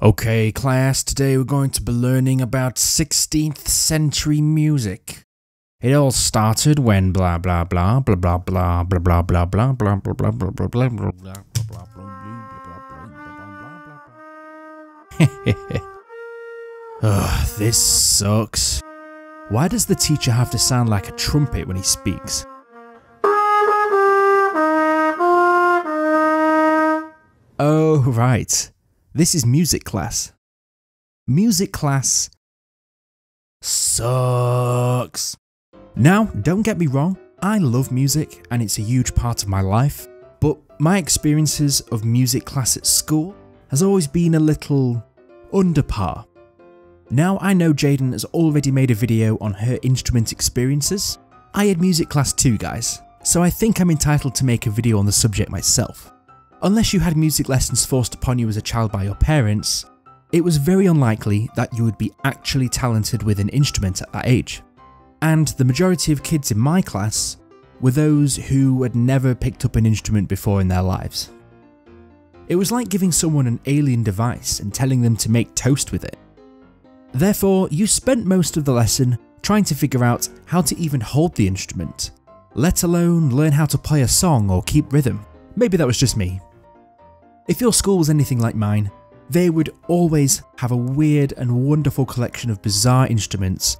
Okay, class, today we're going to be learning about 16th century music. It all started when blah blah blah blah blah blah blah blah blah blah blah blah blah blah blah blah blah blah blah. Ugh, this sucks. Why does the teacher have to sound like a trumpet when he speaks? Oh, right. This is music class. Music class sucks. Now, don't get me wrong, I love music and it's a huge part of my life, but my experiences of music class at school has always been a little under par. Now I know Jaden has already made a video on her instrument experiences. I had music class too, guys, so I think I'm entitled to make a video on the subject myself. Unless you had music lessons forced upon you as a child by your parents, it was very unlikely that you would be actually talented with an instrument at that age. And the majority of kids in my class were those who had never picked up an instrument before in their lives. It was like giving someone an alien device and telling them to make toast with it. Therefore, you spent most of the lesson trying to figure out how to even hold the instrument, let alone learn how to play a song or keep rhythm. Maybe that was just me. If your school was anything like mine, they would always have a weird and wonderful collection of bizarre instruments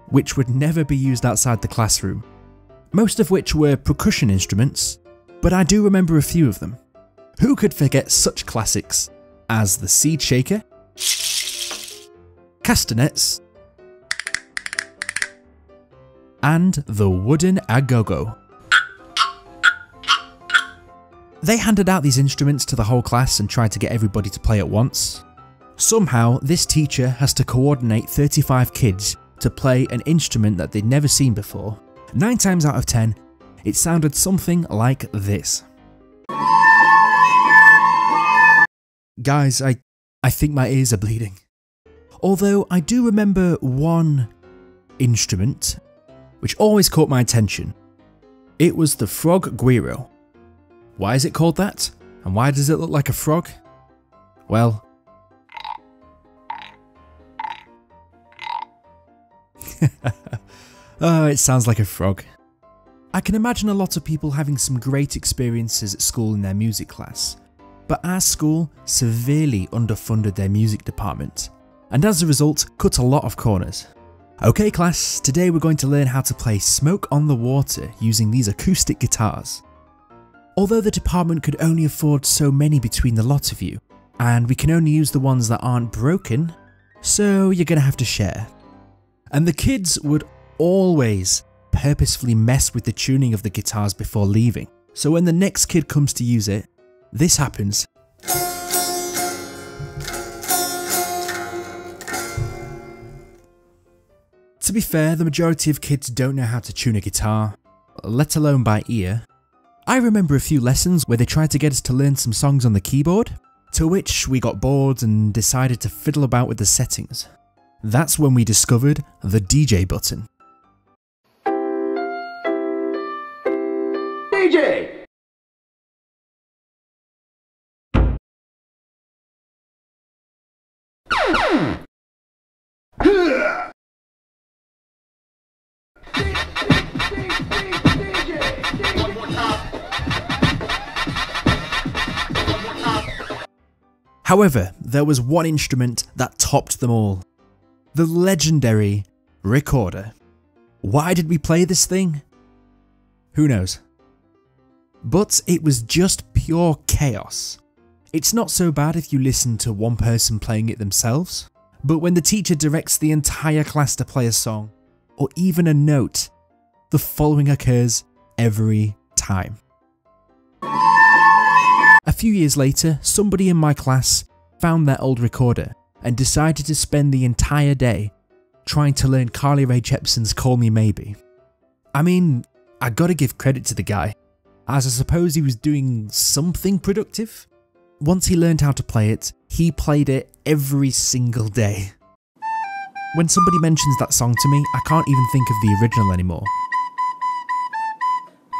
which would never be used outside the classroom, most of which were percussion instruments, but I do remember a few of them. Who could forget such classics as the seed shaker, castanets, and the wooden agogo? They handed out these instruments to the whole class and tried to get everybody to play at once. Somehow, this teacher has to coordinate 35 kids to play an instrument that they'd never seen before. 9 times out of 10, it sounded something like this. Guys, I think my ears are bleeding. Although I do remember one instrument which always caught my attention. It was the frog guiro. Why is it called that? And why does it look like a frog? Well, oh, it sounds like a frog. I can imagine a lot of people having some great experiences at school in their music class, but our school severely underfunded their music department, and as a result, cut a lot of corners. Okay class, today we're going to learn how to play Smoke on the Water using these acoustic guitars. Although the department could only afford so many between the lot of you, and we can only use the ones that aren't broken, so you're gonna have to share. And the kids would always purposefully mess with the tuning of the guitars before leaving, so when the next kid comes to use it, this happens. To be fair, the majority of kids don't know how to tune a guitar, let alone by ear. I remember a few lessons where they tried to get us to learn some songs on the keyboard, to which we got bored and decided to fiddle about with the settings. That's when we discovered the DJ button. DJ! However, there was one instrument that topped them all. The legendary recorder. Why did we play this thing? Who knows? But it was just pure chaos. It's not so bad if you listen to one person playing it themselves, but when the teacher directs the entire class to play a song, or even a note, the following occurs every time. A few years later, somebody in my class found their old recorder and decided to spend the entire day trying to learn Carly Rae Jepsen's Call Me Maybe. I mean, I gotta give credit to the guy, as I suppose he was doing something productive. Once he learned how to play it, he played it every single day. When somebody mentions that song to me, I can't even think of the original anymore.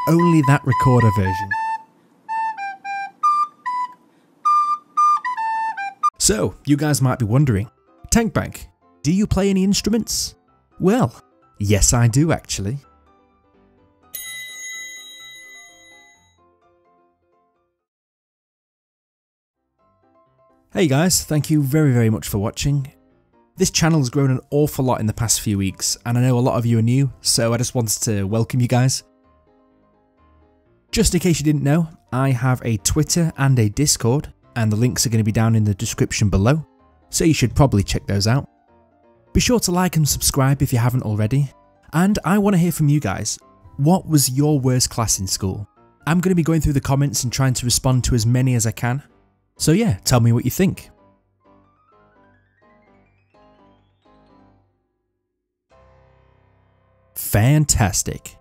Only that recorder version. So, you guys might be wondering, Tankbank, do you play any instruments? Well, yes I do actually. Hey guys, thank you very much for watching. This channel has grown an awful lot in the past few weeks, and I know a lot of you are new, so I just wanted to welcome you guys. Just in case you didn't know, I have a Twitter and a Discord, and the links are going to be down in the description below, so you should probably check those out. Be sure to like and subscribe if you haven't already, and I want to hear from you guys. What was your worst class in school? I'm going to be going through the comments and trying to respond to as many as I can. So yeah, tell me what you think. Fantastic.